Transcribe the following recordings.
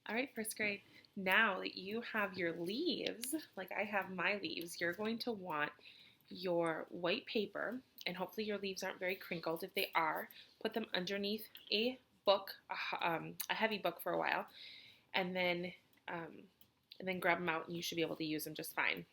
All right, first grade. Now that you have your leaves, like I have my leaves, you're going to want your white paper, and hopefully your leaves aren't very crinkled. If they are, put them underneath a book, a heavy book for a while, and then um, grab them out, and you should be able to use them just fine.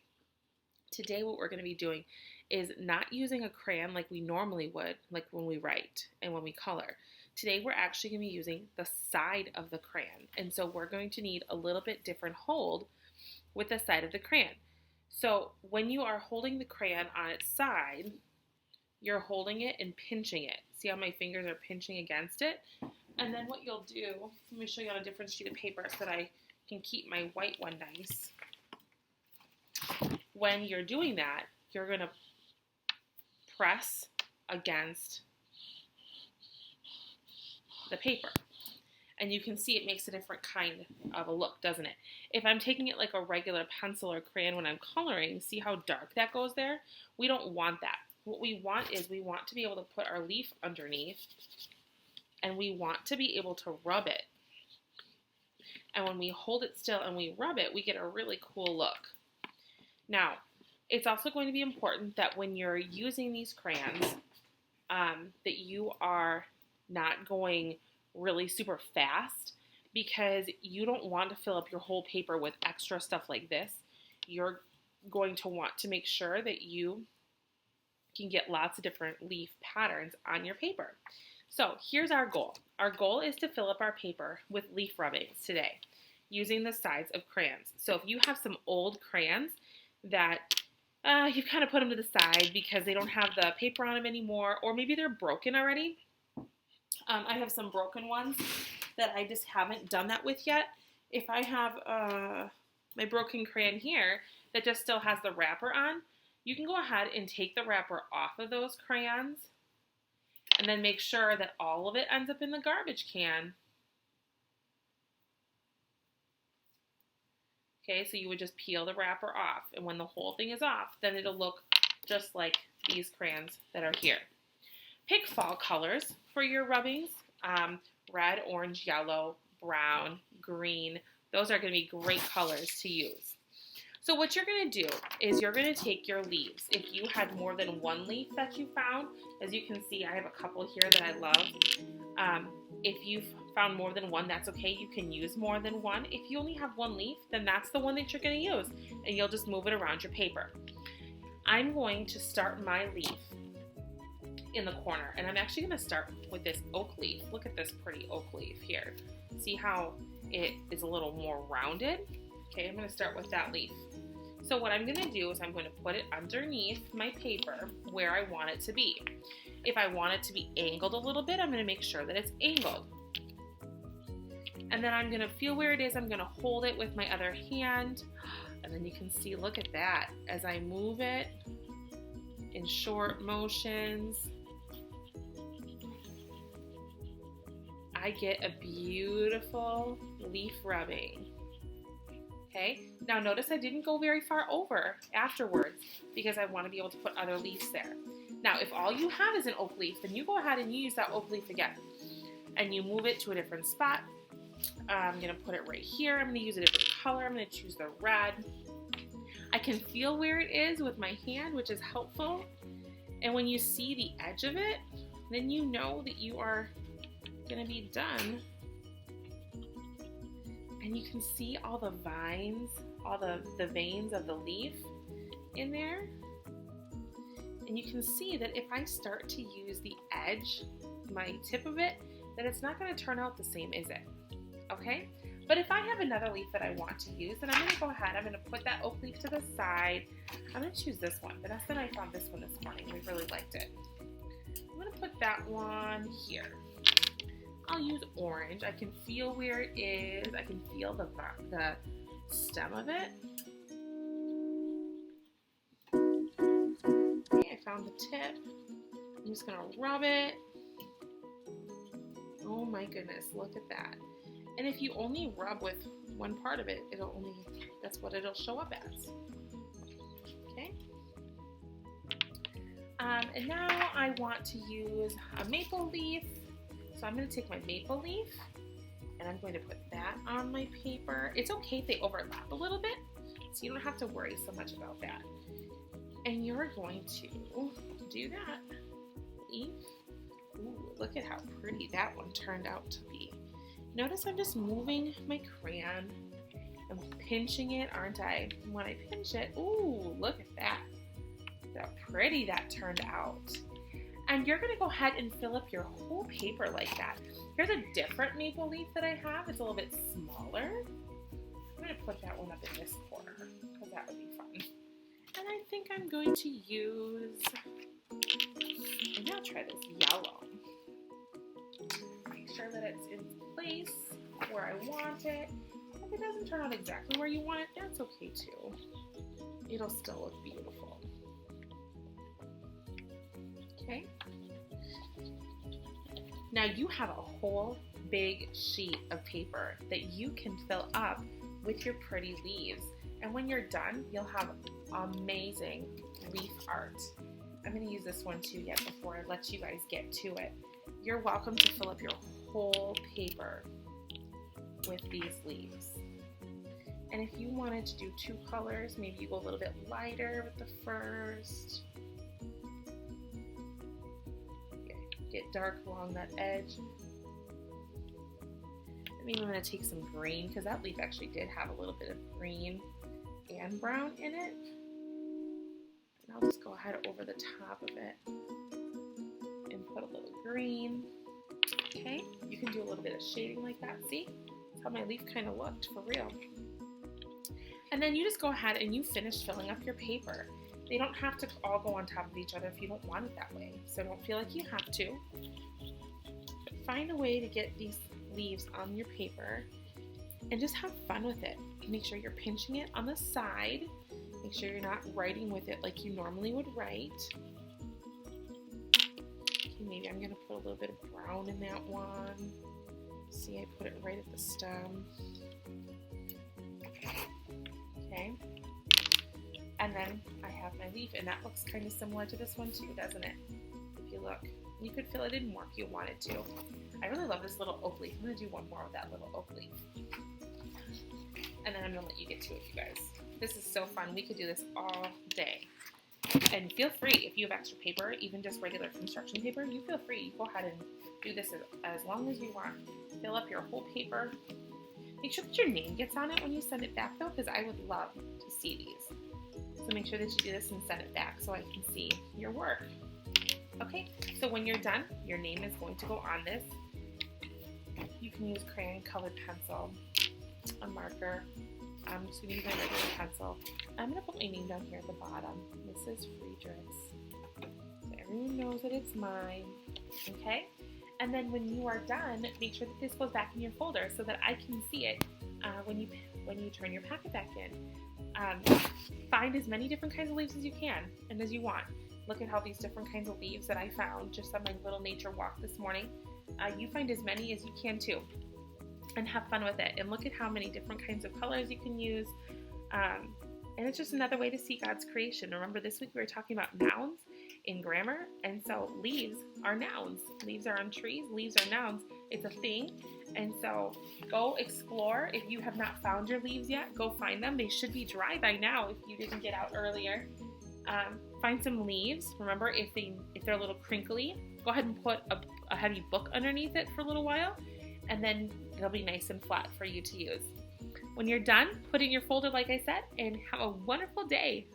Today, what we're going to be doing is not using a crayon like we normally would, like when we write and when we color. Today, we're actually going to be using the side of the crayon. And so we're going to need a little bit different hold with the side of the crayon. So when you are holding the crayon on its side, you're holding it and pinching it. See how my fingers are pinching against it? And then what you'll do, let me show you on a different sheet of paper so that I can keep my white one nice. When you're doing that, you're going to press against the paper. And you can see it makes a different kind of a look, doesn't it? If I'm taking it like a regular pencil or crayon when I'm coloring, see how dark that goes there? We don't want that. What we want is we want to be able to put our leaf underneath, and we want to be able to rub it. And when we hold it still and we rub it, we get a really cool look. Now, it's also going to be important that when you're using these crayons, that you are not going really super fast, because you don't want to fill up your whole paper with extra stuff like this. You're going to want to make sure that you can get lots of different leaf patterns on your paper. So here's our goal. Our goal is to fill up our paper with leaf rubbings today using the sides of crayons. So if you have some old crayons that you've kind of put them to the side because they don't have the paper on them anymore, or maybe they're broken already. I have some broken ones that I just haven't done that with yet. If I have my broken crayon here that just still has the wrapper on, you can go ahead and take the wrapper off of those crayons and then make sure that all of it ends up in the garbage can. Okay, so you would just peel the wrapper off, and when the whole thing is off, then it'll look just like these crayons that are here. Pick fall colors for your rubbings. Red, orange, yellow, brown, green. Those are going to be great colors to use. So what you're going to do is you're going to take your leaves. If you had more than one leaf that you found, as you can see, I have a couple here that I love. If you've found more than one, that's okay. You can use more than one. If you only have one leaf, then that's the one that you're going to use, and you'll just move it around your paper. I'm going to start my leaf in the corner, and I'm actually going to start with this oak leaf. Look at this pretty oak leaf here. See how it is a little more rounded? Okay, I'm going to start with that leaf. So what I'm going to do is I'm going to put it underneath my paper where I want it to be. If I want it to be angled a little bit, I'm going to make sure that it's angled. And then I'm going to feel where it is. I'm going to hold it with my other hand. And then you can see, look at that. As I move it in short motions, I get a beautiful leaf rubbing. Okay, now notice I didn't go very far over afterwards because I want to be able to put other leaves there. Now, if all you have is an oak leaf, then you go ahead and you use that oak leaf again. And you move it to a different spot. I'm going to put it right here. I'm going to use a different color. I'm going to choose the red. I can feel where it is with my hand, which is helpful. And when you see the edge of it, then you know that you are going to be done. And you can see all the vines, all the veins of the leaf in there. And you can see that if I start to use the edge, my tip of it, then it's not going to turn out the same, is it? Okay? But if I have another leaf that I want to use, then I'm going to go ahead, I'm going to put that oak leaf to the side. I'm going to choose this one. Vanessa and I found this one this morning. We really liked it. I'm going to put that one here. I'll use orange. I can feel where it is. I can feel the stem of it. Okay, I found the tip. I'm just going to rub it. Oh my goodness, look at that. And if you only rub with one part of it, that's what it'll show up as. Okay. And now I want to use a maple leaf. So I'm going to take my maple leaf And I'm going to put that on my paper. It's okay if they overlap a little bit, so you don't have to worry so much about that. And you're going to do that leaf. Ooh, look at how pretty that one turned out to be. Notice I'm just moving my crayon. I'm pinching it, aren't I? When I pinch it, ooh, look at that. Look how pretty that turned out. And you're gonna go ahead and fill up your whole paper like that. Here's a different maple leaf that I have. It's a little bit smaller. I'm gonna put that one up in this corner because that would be fun. And I think I'm going to use, maybe I'll try this yellow. Make sure that it's in place where I want it. If it doesn't turn out exactly where you want it, that's okay too. It'll still look beautiful. Okay. Now you have a whole big sheet of paper that you can fill up with your pretty leaves. And when you're done, you'll have amazing leaf art. I'm going to use this one too yet before I let you guys get to it. You're welcome to fill up your whole paper with these leaves. And if you wanted to do 2 colors, maybe you go a little bit lighter with the first. Get dark along that edge. Maybe I'm going to take some green because that leaf actually did have a little bit of green and brown in it. And I'll just go ahead over the top of it and put a little green. Okay, you can do a little bit of shading like that. See? That's how my leaf kind of looked for real. And then you just go ahead and you finish filling up your paper. They don't have to all go on top of each other if you don't want it that way. So don't feel like you have to. But find a way to get these leaves on your paper and just have fun with it. Make sure you're pinching it on the side. Make sure you're not writing with it like you normally would write. Okay, maybe I'm gonna put a little bit of brown in that one. See, I put it right at the stem. Okay. And then I have my leaf, and that looks kind of similar to this one too, doesn't it? If you look, you could fill it in more if you wanted to. I really love this little oak leaf. I'm gonna do one more with that little oak leaf. And then I'm gonna let you get to it, you guys. This is so fun. We could do this all day. And feel free, if you have extra paper, even just regular construction paper, you feel free. You go ahead and do this as long as you want. Fill up your whole paper. Make sure that your name gets on it when you send it back though, because I would love to see these. So make sure that you do this and send it back so I can see your work. Okay, so when you're done, your name is going to go on this. You can use crayon colored pencil, a marker. I'm just going to use my regular pencil. I'm going to put my name down here at the bottom. Mrs. Friedrichs. So everyone knows that it's mine. Okay? And then when you are done, make sure that this goes back in your folder so that I can see it when you turn your packet back in. Find as many different kinds of leaves as you can and as you want. Look at how these different kinds of leaves that I found just on my little nature walk this morning. You find as many as you can too and have fun with it. And look at how many different kinds of colors you can use. And it's just another way to see God's creation. Remember, this week we were talking about nouns in grammar, and so leaves are nouns. Leaves are on trees, leaves are nouns. It's a thing. And so go explore. If you have not found your leaves yet, go find them. They should be dry by now if you didn't get out earlier. Find some leaves. Remember, if they're a little crinkly, go ahead and put a heavy book underneath it for a little while, and then it'll be nice and flat for you to use. When you're done, put it in your folder like I said, and have a wonderful day.